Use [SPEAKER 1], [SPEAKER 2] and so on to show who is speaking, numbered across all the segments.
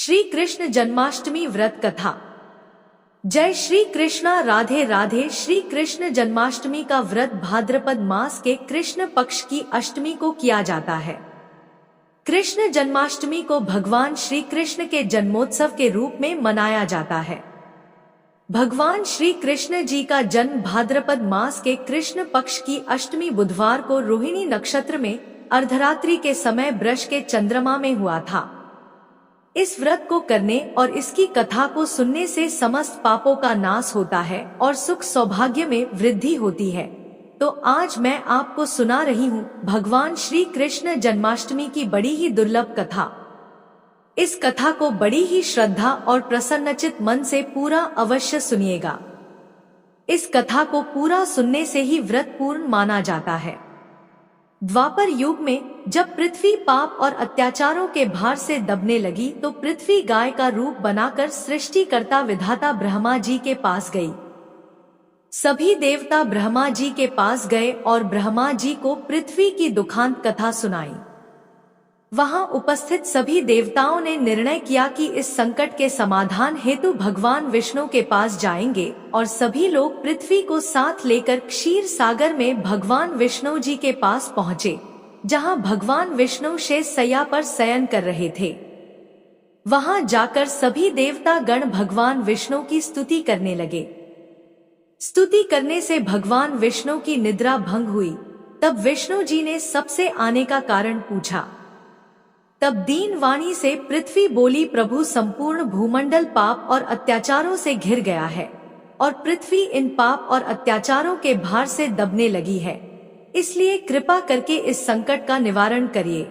[SPEAKER 1] श्री कृष्ण जन्माष्टमी व्रत कथा। जय श्री कृष्णा, राधे राधे। श्री कृष्ण जन्माष्टमी का व्रत भाद्रपद मास के कृष्ण पक्ष की अष्टमी को किया जाता है। कृष्ण जन्माष्टमी को भगवान श्री कृष्ण के जन्मोत्सव के रूप में मनाया जाता है। भगवान श्री कृष्ण जी का जन्म भाद्रपद मास के कृष्ण पक्ष की अष्टमी बुधवार को रोहिणी नक्षत्र में अर्धरात्रि के समय वृष के चंद्रमा में हुआ था। इस व्रत को करने और इसकी कथा को सुनने से समस्त पापों का नाश होता है और सुख सौभाग्य में वृद्धि होती है। तो आज मैं आपको सुना रही हूँ भगवान श्री कृष्ण जन्माष्टमी की बड़ी ही दुर्लभ कथा। इस कथा को बड़ी ही श्रद्धा और प्रसन्नचित मन से पूरा अवश्य सुनिएगा। इस कथा को पूरा सुनने से ही व्रत पूर्ण माना जाता है। द्वापर युग में जब पृथ्वी पाप और अत्याचारों के भार से दबने लगी तो पृथ्वी गाय का रूप बनाकर सृष्टिकर्ता विधाता ब्रह्मा जी के पास गई। सभी देवता ब्रह्मा जी के पास गए और ब्रह्मा जी को पृथ्वी की दुखांत कथा सुनाई। वहां उपस्थित सभी देवताओं ने निर्णय किया कि इस संकट के समाधान हेतु भगवान विष्णु के पास जाएंगे और सभी लोग पृथ्वी को साथ लेकर क्षीर सागर में भगवान विष्णु जी के पास पहुँचे, जहां भगवान विष्णु शेष शैया पर शयन कर रहे थे। वहां जाकर सभी देवता गण भगवान विष्णु की स्तुति करने लगे। स्तुति करने से भगवान विष्णु की निद्रा भंग हुई। तब विष्णु जी ने सबसे आने का कारण पूछा। तब दीन वाणी से पृथ्वी बोली, प्रभु संपूर्ण भूमंडल पाप और अत्याचारों से घिर गया है और पृथ्वी इन पाप और अत्याचारों के भार से दबने लगी है, इसलिए कृपा करके इस संकट का निवारण करिए।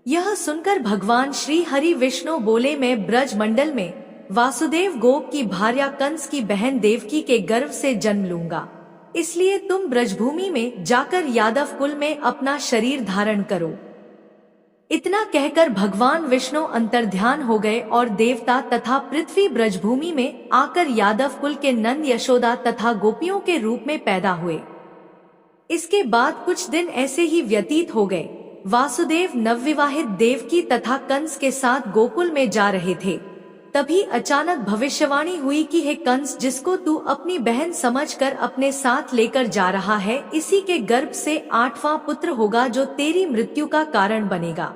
[SPEAKER 1] यह सुनकर भगवान श्री हरि विष्णु बोले, मैं ब्रज मंडल में वासुदेव गोप की भार्या कंस की बहन देवकी के गर्भ से जन्म लूंगा, इसलिए तुम ब्रजभूमि में जाकर यादव कुल में अपना शरीर धारण करो। इतना कहकर भगवान विष्णु अंतर्ध्यान हो गए और देवता तथा पृथ्वी ब्रजभूमि में आकर यादव कुल के नंद यशोदा तथा गोपियों के रूप में पैदा हुए। इसके बाद कुछ दिन ऐसे ही व्यतीत हो गए। वासुदेव नवविवाहित देवकी तथा कंस के साथ गोकुल में जा रहे थे। तभी अचानक भविष्यवाणी हुई कि हे कंस, जिसको तू अपनी बहन समझकर अपने साथ लेकर जा रहा है, इसी के गर्भ से 8वां पुत्र होगा जो तेरी मृत्यु का कारण बनेगा।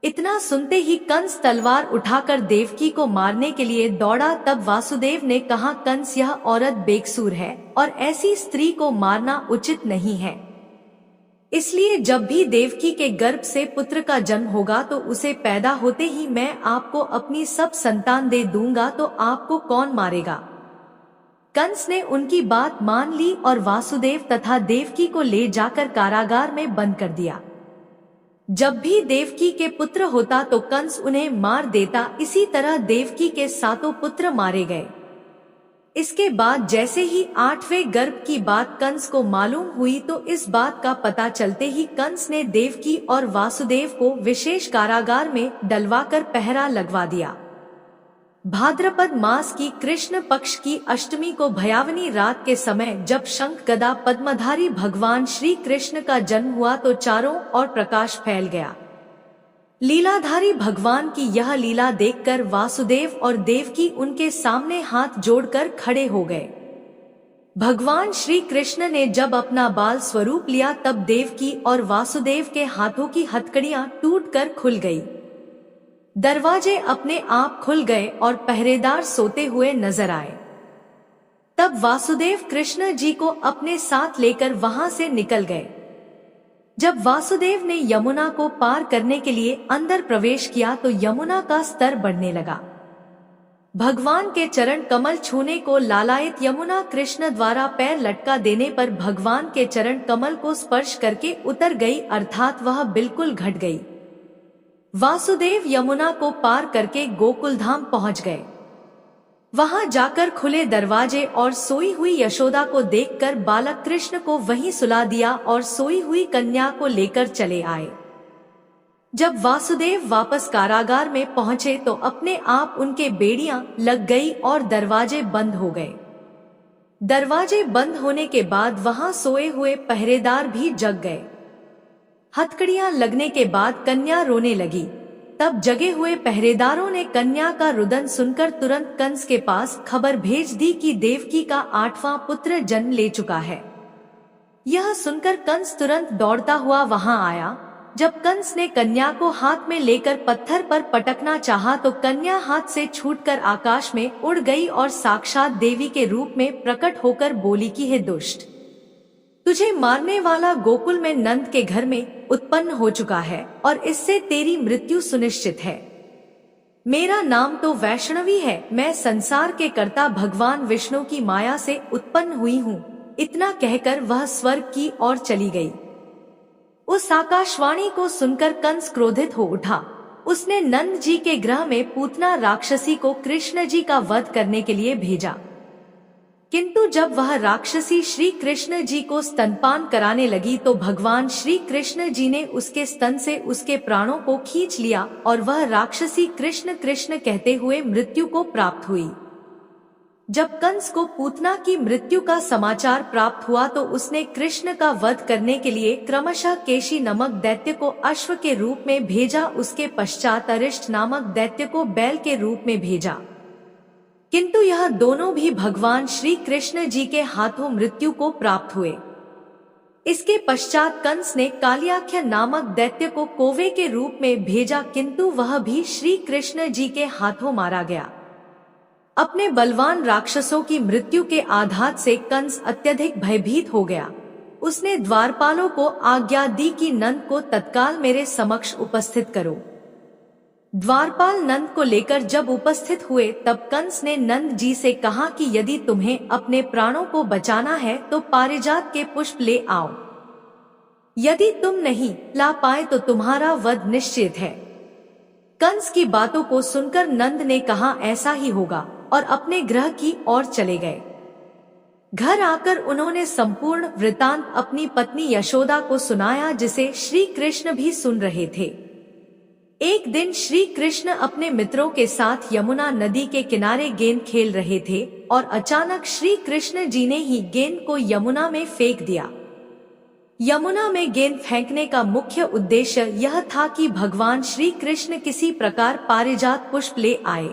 [SPEAKER 1] इतना सुनते ही कंस तलवार उठाकर देवकी को मारने के लिए दौड़ा। तब वासुदेव ने कहा, कंस, यह औरत बेकसूर है और ऐसी स्त्री को मारना उचित नहीं है। इसलिए जब भी देवकी के गर्भ से पुत्र का जन्म होगा तो उसे पैदा होते ही मैं आपको अपनी सब संतान दे दूंगा, तो आपको कौन मारेगा। कंस ने उनकी बात मान ली और वासुदेव तथा देवकी को ले जाकर कारागार में बंद कर दिया। जब भी देवकी के पुत्र होता तो कंस उन्हें मार देता। इसी तरह देवकी के 7 पुत्र मारे गए। इसके बाद जैसे ही 8वें गर्भ की बात कंस को मालूम हुई तो इस बात का पता चलते ही कंस ने देवकी और वासुदेव को विशेष कारागार में डलवाकर पहरा लगवा दिया। भाद्रपद मास की कृष्ण पक्ष की अष्टमी को भयावनी रात के समय जब शंख गदा पद्मधारी भगवान श्री कृष्ण का जन्म हुआ तो चारों ओर प्रकाश फैल गया। लीलाधारी भगवान की यह लीला देखकर वासुदेव और देवकी उनके सामने हाथ जोड़कर खड़े हो गए। भगवान श्री कृष्ण ने जब अपना बाल स्वरूप लिया तब देवकी और वासुदेव के हाथों की हथकड़ियां टूटकर खुल गई। दरवाजे अपने आप खुल गए और पहरेदार सोते हुए नजर आए। तब वासुदेव कृष्ण जी को अपने साथ लेकर वहां से निकल गए। जब वासुदेव ने यमुना को पार करने के लिए अंदर प्रवेश किया तो यमुना का स्तर बढ़ने लगा। भगवान के चरण कमल छूने को लालायित यमुना कृष्ण द्वारा पैर लटका देने पर भगवान के चरण कमल को स्पर्श करके उतर गई, अर्थात वह बिल्कुल घट गई। वासुदेव यमुना को पार करके गोकुलधाम पहुंच गए। वहां जाकर खुले दरवाजे और सोई हुई यशोदा को देखकर बालक कृष्ण को वहीं सुला दिया और सोई हुई कन्या को लेकर चले आए। जब वासुदेव वापस कारागार में पहुंचे तो अपने आप उनके बेड़ियां लग गई और दरवाजे बंद हो गए। दरवाजे बंद होने के बाद वहां सोए हुए पहरेदार भी जग गए। हथकड़ियां लगने के बाद कन्या रोने लगी। तब जगे हुए पहरेदारों ने कन्या का रुदन सुनकर तुरंत कंस के पास खबर भेज दी कि देवकी का 8वां पुत्र जन्म ले चुका है। यह सुनकर कंस तुरंत दौड़ता हुआ वहां आया। जब कंस ने कन्या को हाथ में लेकर पत्थर पर पटकना चाहा तो कन्या हाथ से छूटकर आकाश में उड़ गई और साक्षात देवी के रूप में प्रकट होकर बोली कि हे दुष्ट, तुझे मारने वाला गोकुल में नंद के घर में उत्पन्न हो चुका है और इससे तेरी मृत्यु सुनिश्चित है। मेरा नाम तो वैष्णवी है, मैं संसार के कर्ता भगवान विष्णु की माया से उत्पन्न हुई हूँ। इतना कहकर वह स्वर्ग की ओर चली गई। उस आकाशवाणी को सुनकर कंस क्रोधित हो उठा। उसने नंद जी के गृह में पूतना राक्षसी को कृष्ण जी का वध करने के लिए भेजा, किंतु जब वह राक्षसी श्री कृष्ण जी को स्तनपान कराने लगी तो भगवान श्री कृष्ण जी ने उसके स्तन से उसके प्राणों को खींच लिया और वह राक्षसी कृष्ण कृष्ण कहते हुए मृत्यु को प्राप्त हुई। जब कंस को पूतना की मृत्यु का समाचार प्राप्त हुआ तो उसने कृष्ण का वध करने के लिए क्रमशः केशी नामक दैत्य को अश्व के रूप में भेजा। उसके पश्चात अरिष्ट नामक दैत्य को बैल के रूप में भेजा, किंतु यह दोनों भी भगवान श्री कृष्ण जी के हाथों मृत्यु को प्राप्त हुए। इसके पश्चात कंस ने कालियाख्य नामक दैत्य को कौवे के रूप में भेजा, किंतु वह भी श्री कृष्ण जी के हाथों मारा गया। अपने बलवान राक्षसों की मृत्यु के आघात से कंस अत्यधिक भयभीत हो गया। उसने द्वारपालों को आज्ञा दी कि नंद को तत्काल मेरे समक्ष उपस्थित करो। द्वारपाल नंद को लेकर जब उपस्थित हुए तब कंस ने नंद जी से कहा कि यदि तुम्हें अपने प्राणों को बचाना है तो पारिजात के पुष्प ले आओ। यदि तुम नहीं ला पाए तो तुम्हारा वध निश्चित है। कंस की बातों को सुनकर नंद ने कहा ऐसा ही होगा और अपने गृह की ओर चले गए। घर आकर उन्होंने संपूर्ण वृतांत अपनी पत्नी यशोदा को सुनाया, जिसे श्री कृष्ण भी सुन रहे थे। एक दिन श्री कृष्ण अपने मित्रों के साथ यमुना नदी के किनारे गेंद खेल रहे थे और अचानक श्री कृष्ण जी ने ही गेंद को यमुना में फेंक दिया। यमुना में गेंद फेंकने का मुख्य उद्देश्य यह था कि भगवान श्री कृष्ण किसी प्रकार पारिजात पुष्प ले आए।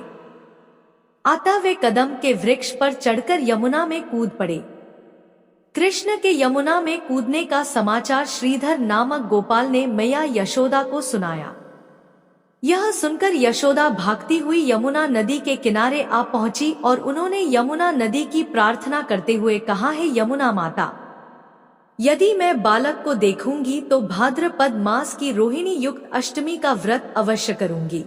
[SPEAKER 1] अतः वे कदम के वृक्ष पर चढ़कर यमुना में कूद पड़े। कृष्ण के यमुना में कूदने का समाचार श्रीधर नामक गोपाल ने मैया यशोदा को सुनाया। यह सुनकर यशोदा भागती हुई यमुना नदी के किनारे आ पहुंची और उन्होंने यमुना नदी की प्रार्थना करते हुए कहा, है यमुना माता, यदि मैं बालक को देखूंगी तो भाद्रपद मास की रोहिणी युक्त अष्टमी का व्रत अवश्य करूंगी,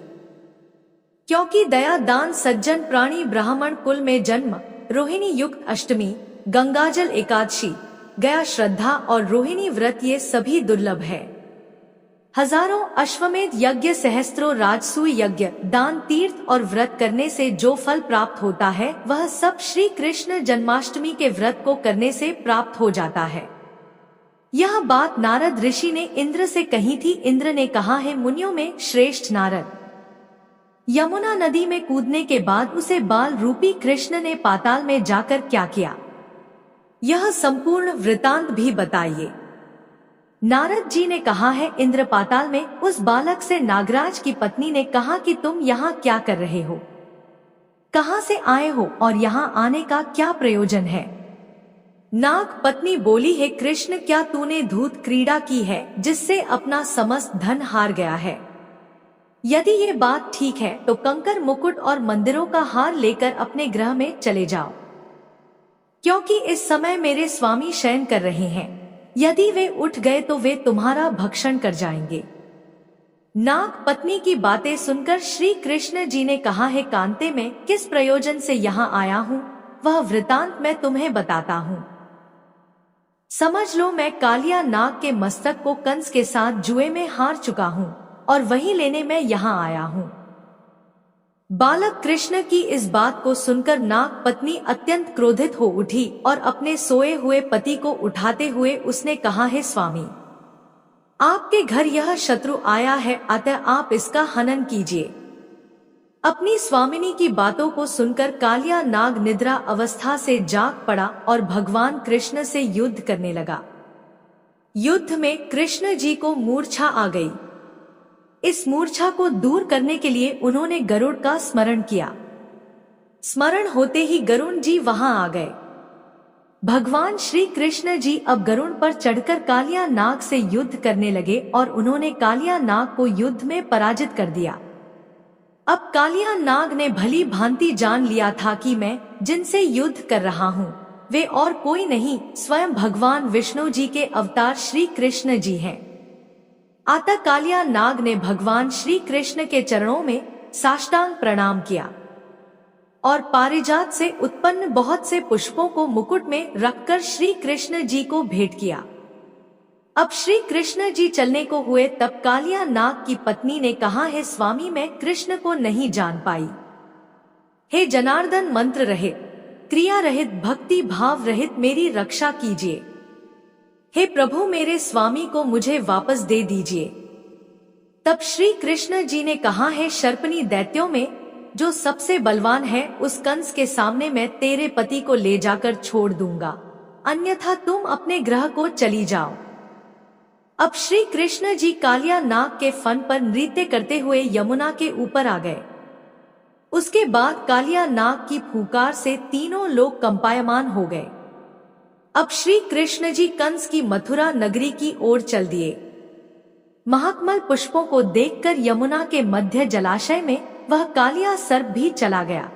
[SPEAKER 1] क्योंकि दया दान सज्जन प्राणी ब्राह्मण कुल में जन्म, रोहिणी युक्त अष्टमी, गंगाजल एकादशी, गया श्रद्धा और रोहिणी व्रत ये सभी दुर्लभ है। हजारों अश्वमेध यज्ञ, सहस्त्रों राजसूय यज्ञ, दान, तीर्थ और व्रत करने से जो फल प्राप्त होता है वह सब श्री कृष्ण जन्माष्टमी के व्रत को करने से प्राप्त हो जाता है। यह बात नारद ऋषि ने इंद्र से कही थी। इंद्र ने कहा, है मुनियों में श्रेष्ठ नारद, यमुना नदी में कूदने के बाद उसे बाल रूपी कृष्ण ने पाताल में जाकर क्या किया, यह संपूर्ण वृतांत भी बताइए। नारद जी ने कहा है, इंद्र पाताल में उस बालक से नागराज की पत्नी ने कहा कि तुम यहाँ क्या कर रहे हो, कहाँ से आए हो और यहाँ आने का क्या प्रयोजन है। नाग पत्नी बोली, है कृष्ण, क्या तूने धूत क्रीड़ा की है जिससे अपना समस्त धन हार गया है? यदि ये बात ठीक है तो कंकर, मुकुट और मंदिरों का हार लेकर अपने गृह में चले जाओ, क्योंकि इस समय मेरे स्वामी शयन कर रहे हैं। यदि वे उठ गए तो वे तुम्हारा भक्षण कर जाएंगे। नाग पत्नी की बातें सुनकर श्री कृष्ण जी ने कहा, है कांते, मैं किस प्रयोजन से यहाँ आया हूँ वह वृतांत मैं तुम्हें बताता हूँ। समझ लो, मैं कालिया नाग के मस्तक को कंस के साथ जुए में हार चुका हूँ और वही लेने मैं यहाँ आया हूँ। बालक कृष्ण की इस बात को सुनकर नाग पत्नी अत्यंत क्रोधित हो उठी और अपने सोए हुए पति को उठाते हुए उसने कहा, है स्वामी, आपके घर यह शत्रु आया है, अतः आप इसका हनन कीजिए। अपनी स्वामिनी की बातों को सुनकर कालिया नाग निद्रा अवस्था से जाग पड़ा और भगवान कृष्ण से युद्ध करने लगा। युद्ध में कृष्ण जी को मूर्छा आ गई। इस मूर्छा को दूर करने के लिए उन्होंने गरुड़ का स्मरण किया। स्मरण होते ही गरुड़ जी वहां आ गए। भगवान श्री कृष्ण जी अब गरुड़ पर चढ़कर कालिया नाग से युद्ध करने लगे और उन्होंने कालिया नाग को युद्ध में पराजित कर दिया। अब कालिया नाग ने भली भांति जान लिया था कि मैं जिनसे युद्ध कर रहा हूँ वे और कोई नहीं, स्वयं भगवान विष्णु जी के अवतार श्री कृष्ण जी हैं। अतः कालिया नाग ने भगवान श्री कृष्ण के चरणों में साष्टांग प्रणाम किया और पारिजात से उत्पन्न बहुत से पुष्पों को मुकुट में रखकर श्री कृष्ण जी को भेंट किया। अब श्री कृष्ण जी चलने को हुए तब कालिया नाग की पत्नी ने कहा, है स्वामी, मैं कृष्ण को नहीं जान पाई। हे जनार्दन, मंत्र रहित, क्रिया रहित, भक्ति भाव रहित मेरी रक्षा कीजिए। हे प्रभु, मेरे स्वामी को मुझे वापस दे दीजिए। तब श्री कृष्ण जी ने कहा, है शर्पणी, दैत्यों में जो सबसे बलवान है उस कंस के सामने मैं तेरे पति को ले जाकर छोड़ दूंगा, अन्यथा तुम अपने ग्रह को चली जाओ। अब श्री कृष्ण जी कालिया नाग के फन पर नृत्य करते हुए यमुना के ऊपर आ गए। उसके बाद कालिया नाग की फूंकार से तीनों लोग कंपायमान हो गए। अब श्री कृष्ण जी कंस की मथुरा नगरी की ओर चल दिए। महाकमल पुष्पों को देखकर यमुना के मध्य जलाशय में वह कालिया सर्प भी चला गया।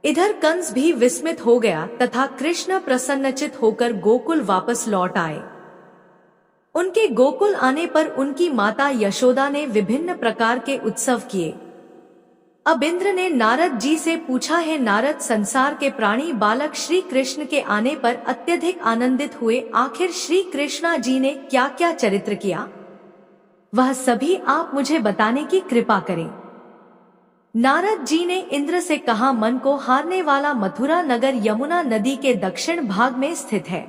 [SPEAKER 1] इधर कंस भी विस्मित हो गया तथा कृष्ण प्रसन्नचित होकर गोकुल वापस लौट आए। उनके गोकुल आने पर उनकी माता यशोदा ने विभिन्न प्रकार के उत्सव किए। अब इंद्र ने नारद जी से पूछा, है नारद, संसार के प्राणी बालक श्री कृष्ण के आने पर अत्यधिक आनंदित हुए, आखिर श्री कृष्णा जी ने क्या क्या चरित्र किया, वह सभी आप मुझे बताने की कृपा करें। नारद जी ने इंद्र से कहा, मन को हारने वाला मथुरा नगर यमुना नदी के दक्षिण भाग में स्थित है।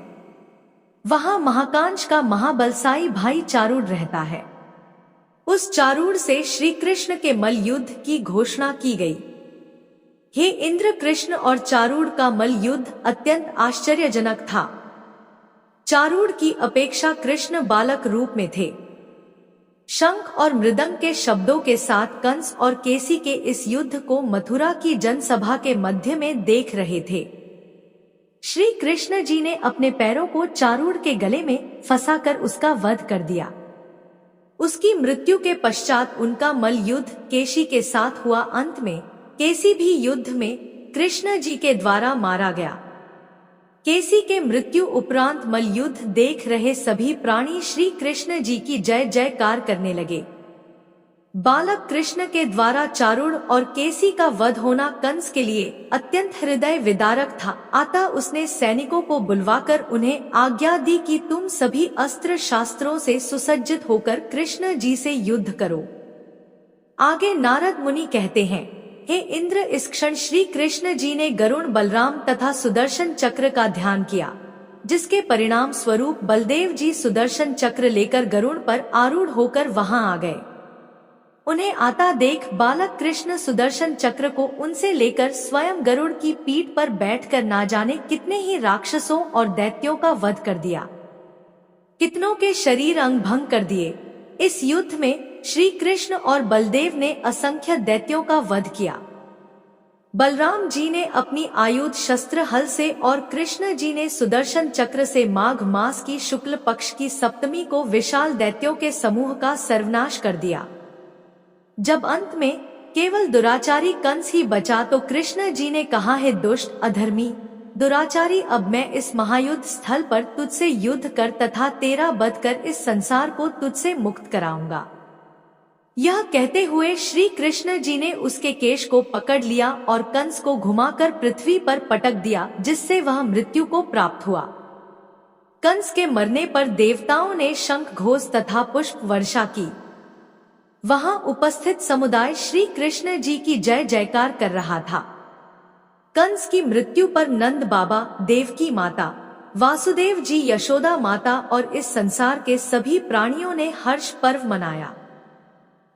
[SPEAKER 1] वहां महाकांश का महाबलशाई भाई चारूढ़ रहता है। उस चारूढ़ से श्री कृष्ण के मल युद्ध की घोषणा की गई। हे इंद्र, कृष्ण और चारूढ़ का मल युद्ध अत्यंत आश्चर्यजनक था। चारूढ़ की अपेक्षा कृष्ण बालक रूप में थे। शंख और मृदंग के शब्दों के साथ कंस और केसी के इस युद्ध को मथुरा की जनसभा के मध्य में देख रहे थे। श्री कृष्ण जी ने अपने पैरों को चारूढ़ के गले में फंसाकर उसका वध कर दिया। उसकी मृत्यु के पश्चात उनका मल युद्ध केसी के साथ हुआ। अंत में केसी भी युद्ध में कृष्ण जी के द्वारा मारा गया। केसी के मृत्यु उपरांत मल युद्ध देख रहे सभी प्राणी श्री कृष्ण जी की जय जयकार करने लगे। बालक कृष्ण के द्वारा चारूढ़ और केसी का वध होना कंस के लिए अत्यंत हृदय विदारक था। अतः उसने सैनिकों को बुलवाकर उन्हें आज्ञा दी कि तुम सभी अस्त्र शास्त्रों से सुसज्जित होकर कृष्ण जी से युद्ध करो। आगे नारद मुनि कहते हैं, हे इंद्र, इस क्षण श्री कृष्ण जी ने गरुड़, बलराम तथा सुदर्शन चक्र का ध्यान किया, जिसके परिणाम स्वरूप बलदेव जी सुदर्शन चक्र लेकर गरुड़ पर आरूढ़ होकर वहां आ गए। उन्हें आता देख बालक कृष्ण सुदर्शन चक्र को उनसे लेकर स्वयं गरुड़ की पीठ पर बैठकर ना जाने कितने ही राक्षसों और दैत्यों का वध कर दिया, कितनों के शरीर अंग भंग कर दिए। इस युद्ध में श्री कृष्ण और बलदेव ने असंख्य दैत्यों का वध किया। बलराम जी ने अपनी आयुध शस्त्र हल से और कृष्ण जी ने सुदर्शन चक्र से माघ मास की शुक्ल पक्ष की सप्तमी को विशाल दैत्यों के समूह का सर्वनाश कर दिया। जब अंत में केवल दुराचारी कंस ही बचा तो कृष्ण जी ने कहा, है दुष्ट, अधर्मी, दुराचारी, अब मैं इस महायुद्ध स्थल पर तुझसे युद्ध कर तथा तेरा वध कर इस संसार को तुझसे मुक्त कराऊंगा। यह कहते हुए श्री कृष्ण जी ने उसके केश को पकड़ लिया और कंस को घुमाकर पृथ्वी पर पटक दिया, जिससे वह मृत्यु को प्राप्त हुआ। कंस के मरने पर देवताओं ने शंख घोष तथा पुष्प वर्षा की। वहां उपस्थित समुदाय श्री कृष्ण जी की जय जयकार कर रहा था। कंस की मृत्यु पर नंद बाबा, देवकी माता, वासुदेव जी, यशोदा माता और इस संसार के सभी प्राणियों ने हर्ष पर्व मनाया।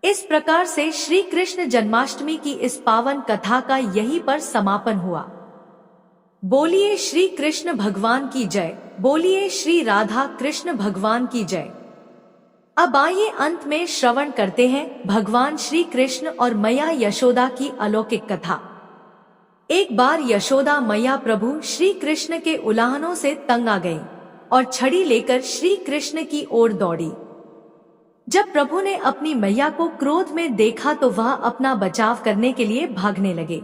[SPEAKER 1] इस प्रकार से श्री कृष्ण जन्माष्टमी की इस पावन कथा का यहीं पर समापन हुआ। बोलिए श्री कृष्ण भगवान की जय। बोलिए श्री राधा कृष्ण भगवान की जय। अब आइए अंत में श्रवण करते हैं भगवान श्री कृष्ण और मैया यशोदा की अलौकिक कथा। एक बार यशोदा मैया प्रभु श्री कृष्ण के उलाहनों से तंग आ गई और छड़ी लेकर श्री कृष्ण की ओर दौड़ी। जब प्रभु ने अपनी मैया को क्रोध में देखा तो वह अपना बचाव करने के लिए भागने लगे।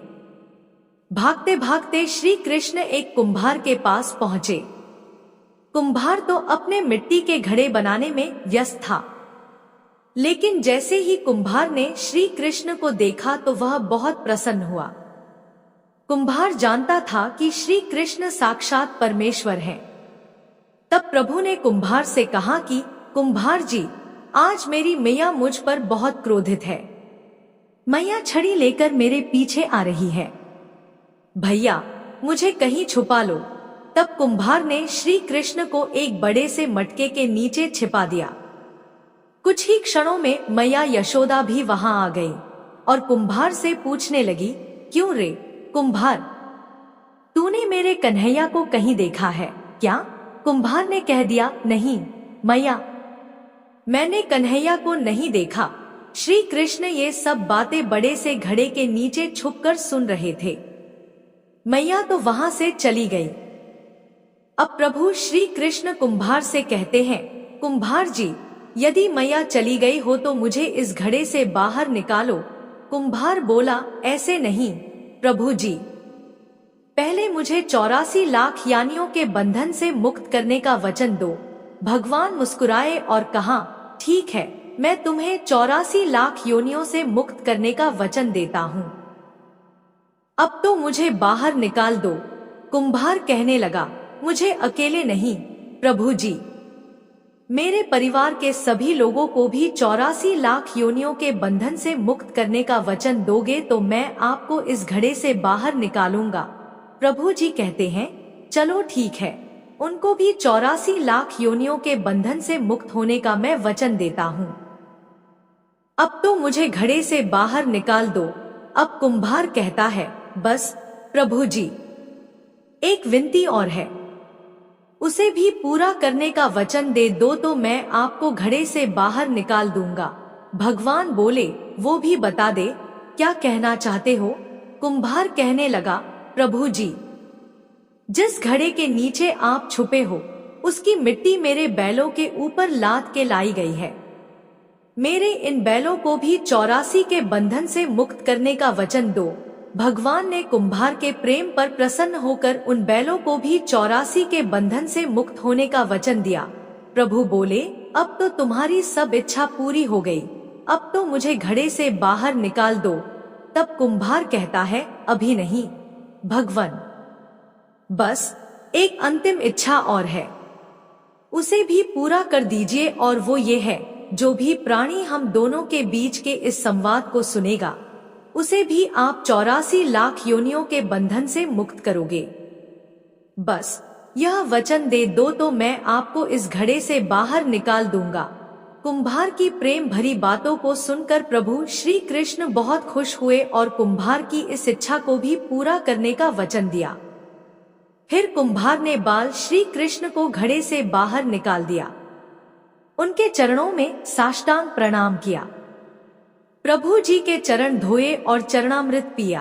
[SPEAKER 1] भागते भागते श्री कृष्ण एक कुम्हार के पास पहुंचे। कुम्हार तो अपने मिट्टी के घड़े बनाने में व्यस्त था, लेकिन जैसे ही कुम्हार ने श्री कृष्ण को देखा तो वह बहुत प्रसन्न हुआ। कुम्हार जानता था कि श्री कृष्ण साक्षात परमेश्वर हैं। तब प्रभु ने कुम्हार से कहा कि कुम्हार जी, आज मेरी मैया मुझ पर बहुत क्रोधित है। मैया छड़ी लेकर मेरे पीछे आ रही है। भैया, मुझे कहीं छुपा लो। तब कुम्हार ने श्री कृष्ण को एक बड़े से मटके के नीचे छिपा दिया। कुछ ही क्षणों में मैया यशोदा भी वहां आ गई और कुम्हार से पूछने लगी, क्यों रे कुम्हार, तूने मेरे कन्हैया को कहीं देखा है क्या? कुम्हार ने कह दिया, नहीं मैया, मैंने कन्हैया को नहीं देखा। श्री कृष्ण ये सब बातें बड़े से घड़े के नीचे छुपकर सुन रहे थे। मैया तो वहां से चली गई। अब प्रभु श्री कृष्ण कुम्हार से कहते हैं, कुम्हार जी, यदि मैया चली गई हो तो मुझे इस घड़े से बाहर निकालो। कुम्हार बोला, ऐसे नहीं प्रभु जी, पहले मुझे 84 लाख यानियों के बंधन से मुक्त करने का वचन दो। भगवान मुस्कुराए और कहा, ठीक है, मैं तुम्हें 84 लाख योनियों से मुक्त करने का वचन देता हूँ। अब तो मुझे बाहर निकाल दो। कुम्हार कहने लगा, मुझे अकेले नहीं प्रभु जी, मेरे परिवार के सभी लोगों को भी 84 लाख योनियों के बंधन से मुक्त करने का वचन दोगे तो मैं आपको इस घड़े से बाहर निकालूंगा। प्रभु जी कहते हैं, चलो ठीक है, उनको भी 84 लाख योनियों के बंधन से मुक्त होने का मैं वचन देता हूँ। अब तो मुझे घड़े से बाहर निकाल दो। अब कुम्हार कहता है, बस प्रभु जी, एक विनती और है, उसे भी पूरा करने का वचन दे दो तो मैं आपको घड़े से बाहर निकाल दूंगा। भगवान बोले, वो भी बता दे, क्या कहना चाहते हो? कुम्हार कहने लगा, प्रभु जी, जिस घड़े के नीचे आप छुपे हो उसकी मिट्टी मेरे बैलों के ऊपर लाद के लाई गई है। मेरे इन बैलों को भी 84 के बंधन से मुक्त करने का वचन दो। भगवान ने कुम्हार के प्रेम पर प्रसन्न होकर उन बैलों को भी 84 के बंधन से मुक्त होने का वचन दिया। प्रभु बोले, अब तो तुम्हारी सब इच्छा पूरी हो गई, अब तो मुझे घड़े से बाहर निकाल दो। तब कुम्हार कहता है, अभी नहीं भगवान, बस एक अंतिम इच्छा और है, उसे भी पूरा कर दीजिए, और वो ये है, जो भी प्राणी हम दोनों के बीच के इस संवाद को सुनेगा उसे भी आप 84 लाख योनियों के बंधन से मुक्त करोगे। बस यह वचन दे दो तो मैं आपको इस घड़े से बाहर निकाल दूंगा। कुम्हार की प्रेम भरी बातों को सुनकर प्रभु श्री कृष्ण बहुत खुश हुए और कुम्हार की इस इच्छा को भी पूरा करने का वचन दिया। फिर कुम्हार ने बाल श्री कृष्ण को घड़े से बाहर निकाल दिया, उनके चरणों में साष्टांग प्रणाम किया, प्रभु जी के चरण धोए और चरणामृत पिया।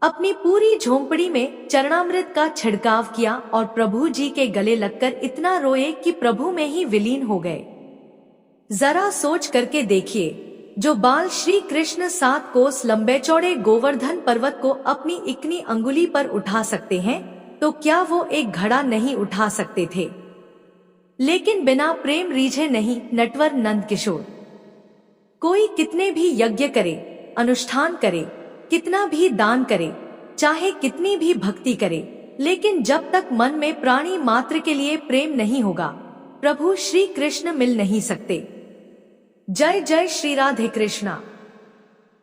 [SPEAKER 1] अपनी पूरी झोंपड़ी में चरणामृत का छिड़काव किया और प्रभु जी के गले लगकर इतना रोए कि प्रभु में ही विलीन हो गए। जरा सोच करके देखिए, जो बाल श्री कृष्ण 7 कोस लंबे चौड़े गोवर्धन पर्वत को अपनी इकनी अंगुली पर उठा सकते हैं, तो क्या वो एक घड़ा नहीं उठा सकते थे? लेकिन बिना प्रेम रीझे नहीं नटवर नंद किशोर। कोई कितने भी यज्ञ करे, अनुष्ठान करे, कितना भी दान करे, चाहे कितनी भी भक्ति करे, लेकिन जब तक मन में प्राणी मात्र के लिए प्रेम नहीं होगा, प्रभु श्री कृष्ण मिल नहीं सकते। जय जय श्री राधे कृष्णा।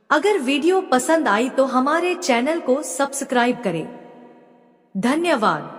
[SPEAKER 1] अगर वीडियो पसंद आई तो हमारे चैनल को सब्सक्राइब करें। धन्यवाद।